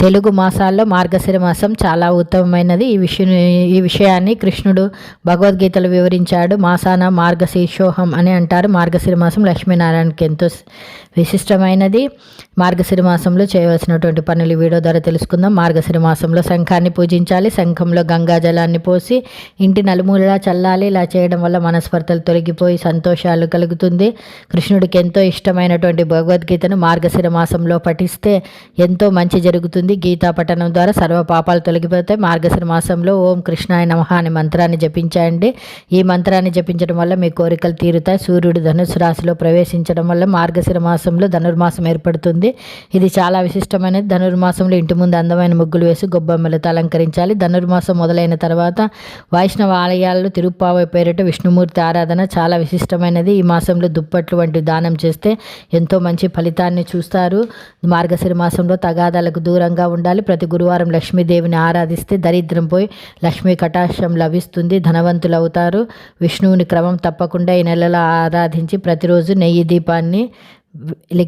తెలుగు మాసాల్లో మార్గశిర మాసం చాలా ఉత్తమమైనది. ఈ విషయాన్ని కృష్ణుడు భగవద్గీతలో వివరించాడు. మాసాన మార్గశీర్షోహం అని అంటారు. మార్గశిర మాసం లక్ష్మీనారాయణకి ఎంతో విశిష్టమైనది. మార్గశిర మాసంలో చేయవలసినటువంటి పనులు వీడియో ద్వారా తెలుసుకుందాం. మార్గశిర మాసంలో శంఖాన్ని పూజించాలి. శంఖంలో గంగా జలాన్ని పోసి ఇంటి నలుమూలలా చల్లాలి. ఇలా చేయడం వల్ల మనస్పర్ధలు తొలగిపోయి సంతోషాలు కలుగుతుంది. కృష్ణుడికి ఎంతో ఇష్టమైనటువంటి భగవద్గీతను మార్గశిర మాసంలో పఠిస్తే ఎంతో మంచి జరుగుతుంది. గీతా పఠనం ద్వారా సర్వ పాపాలు తొలగిపోతాయి. మార్గశిర మాసంలో ఓం కృష్ణాయ నమః అనే మంత్రాన్ని జపించండి. ఈ మంత్రాన్ని జపించడం వల్ల మీ కోరికలు తీరుతాయి. సూర్యుడు ధనుసు రాశిలో ప్రవేశించడం వల్ల మార్గశిర మాసంలో ధనుర్మాసం ఏర్పడుతుంది. ఇది చాలా విశిష్టమైనది. ధనుర్మాసంలో ఇంటి ముందు అందమైన ముగ్గులు వేసి గొబ్బెమ్మలతో అలంకరించాలి. ధనుర్మాసం మొదలైన తర్వాత వైష్ణవ ఆలయాల్లో తిరుప్పావై పేరిట విష్ణుమూర్తి ఆరాధన చాలా విశిష్టమైనది. ఈ మాసంలో దుప్పట్లు వంటి దానం చేస్తే ఎంతో మంచి ఫలితాన్ని చూస్తారు. మార్గశిర మాసంలో తగాదాలకు దూరంగా ఉండాలి. ప్రతి గురువారం లక్ష్మీదేవిని ఆరాధిస్తే దరిద్రం పోయి లక్ష్మీ కటాక్షం లభిస్తుంది. ధనవంతులు అవుతారు. విష్ణువుని క్రమం తప్పకుండా ఈ నెలలో ఆరాధించి ప్రతిరోజు నెయ్యి దీపాన్ని వెలిగించాలి.